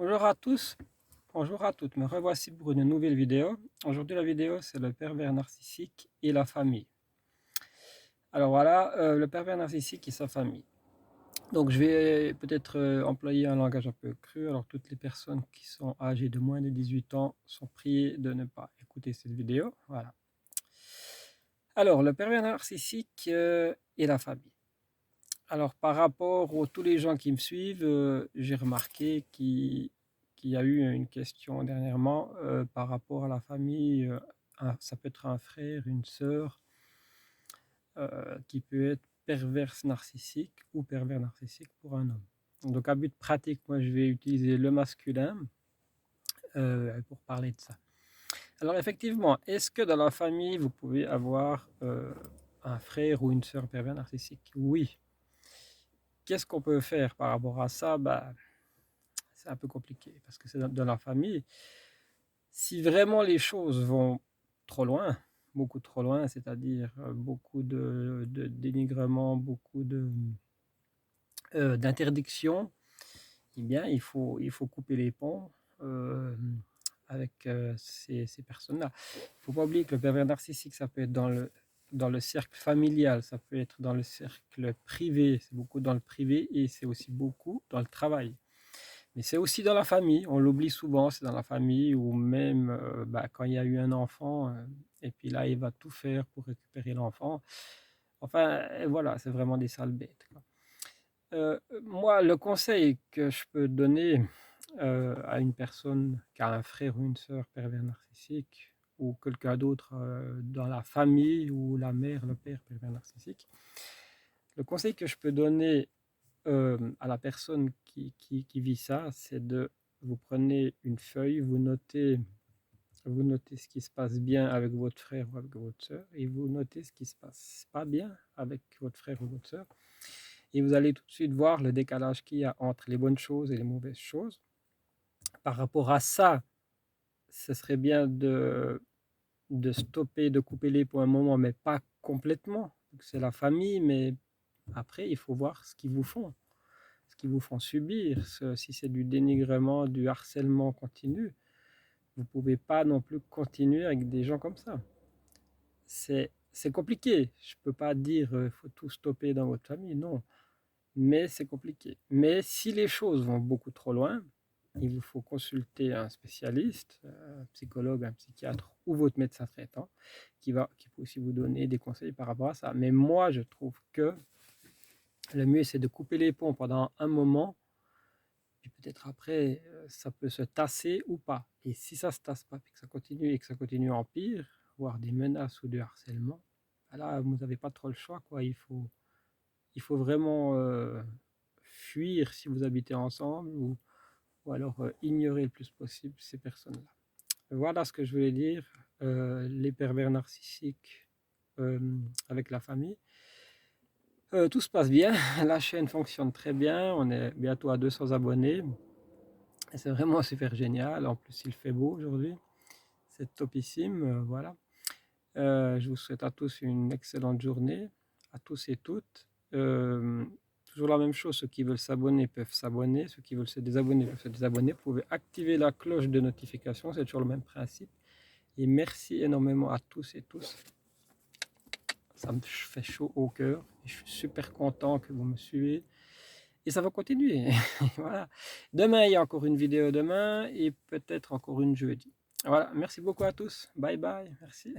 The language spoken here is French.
Bonjour à tous, bonjour à toutes, me revoici pour une nouvelle vidéo. Aujourd'hui la vidéo c'est le pervers narcissique et la famille. Alors voilà, le pervers narcissique et sa famille. Donc je vais peut-être employer un langage un peu cru, alors toutes les personnes qui sont âgées de moins de 18 ans sont priées de ne pas écouter cette vidéo. Voilà. Alors le pervers narcissique et la famille. Alors par rapport à tous les gens qui me suivent, j'ai remarqué qu'il y a eu une question dernièrement par rapport à la famille. Ça peut être un frère, une sœur qui peut être perverse narcissique ou pervers narcissique pour un homme. Donc à but pratique, moi je vais utiliser le masculin pour parler de ça. Alors effectivement, est-ce que dans la famille vous pouvez avoir un frère ou une sœur pervers narcissique? Oui. Qu'est-ce qu'on peut faire par rapport à ça? Bah, c'est un peu compliqué parce que c'est dans la famille. Si vraiment les choses vont trop loin, beaucoup trop loin, c'est-à-dire beaucoup de dénigrement, beaucoup d'interdictions, eh bien, il faut couper les ponts avec ces personnes-là. Il ne faut pas oublier que le pervers narcissique, ça peut être dans le cercle familial, ça peut être dans le cercle privé, c'est beaucoup dans le privé et c'est aussi beaucoup dans le travail. Mais c'est aussi dans la famille, on l'oublie souvent, c'est dans la famille ou même quand il y a eu un enfant, et puis là, il va tout faire pour récupérer l'enfant. Enfin, voilà, c'est vraiment des sales bêtes, quoi. Moi, le conseil que je peux donner à une personne qui a un frère ou une sœur pervers narcissique, ou quelqu'un d'autre dans la famille, ou la mère, le père pervers narcissique, le conseil que je peux donner à la personne qui vit ça, c'est de vous prenez une feuille, vous notez ce qui se passe bien avec votre frère ou avec votre sœur, et vous notez ce qui se passe pas bien avec votre frère ou votre sœur, et vous allez tout de suite voir le décalage qu'il y a entre les bonnes choses et les mauvaises choses. Par rapport à ça, ce serait bien de stopper, de couper les pour un moment, mais pas complètement. C'est la famille, mais après, il faut voir ce qu'ils vous font subir. Si c'est du dénigrement, du harcèlement continu, vous ne pouvez pas non plus continuer avec des gens comme ça. C'est compliqué. Je ne peux pas dire il faut tout stopper dans votre famille, non. Mais c'est compliqué. Mais si les choses vont beaucoup trop loin, il vous faut consulter un spécialiste, un psychologue, un psychiatre ou votre médecin traitant qui peut aussi vous donner des conseils par rapport à ça. Mais moi, je trouve que le mieux, c'est de couper les ponts pendant un moment, puis peut-être après, ça peut se tasser ou pas. Et si ça ne se tasse pas, puis que ça continue et que ça continue en pire, voire des menaces ou du harcèlement, bah là, vous n'avez pas trop le choix, quoi. Il faut vraiment fuir si vous habitez ensemble ou alors ignorer le plus possible ces personnes-là. Voilà ce que je voulais dire. Les pervers narcissiques avec la famille. Tout se passe bien, la chaîne fonctionne très bien, on est bientôt à 200 abonnés. Et c'est vraiment super génial, en plus il fait beau aujourd'hui, c'est topissime, voilà. Je vous souhaite à tous une excellente journée, à tous et toutes. Toujours la même chose, ceux qui veulent s'abonner peuvent s'abonner, ceux qui veulent se désabonner peuvent se désabonner. Vous pouvez activer la cloche de notification, c'est toujours le même principe. Et merci énormément à tous et tous. Ça me fait chaud au cœur. Et je suis super content que vous me suivez. Et ça va continuer. Voilà. Demain, il y a encore une vidéo demain et peut-être encore une jeudi. Voilà. Merci beaucoup à tous. Bye bye. Merci.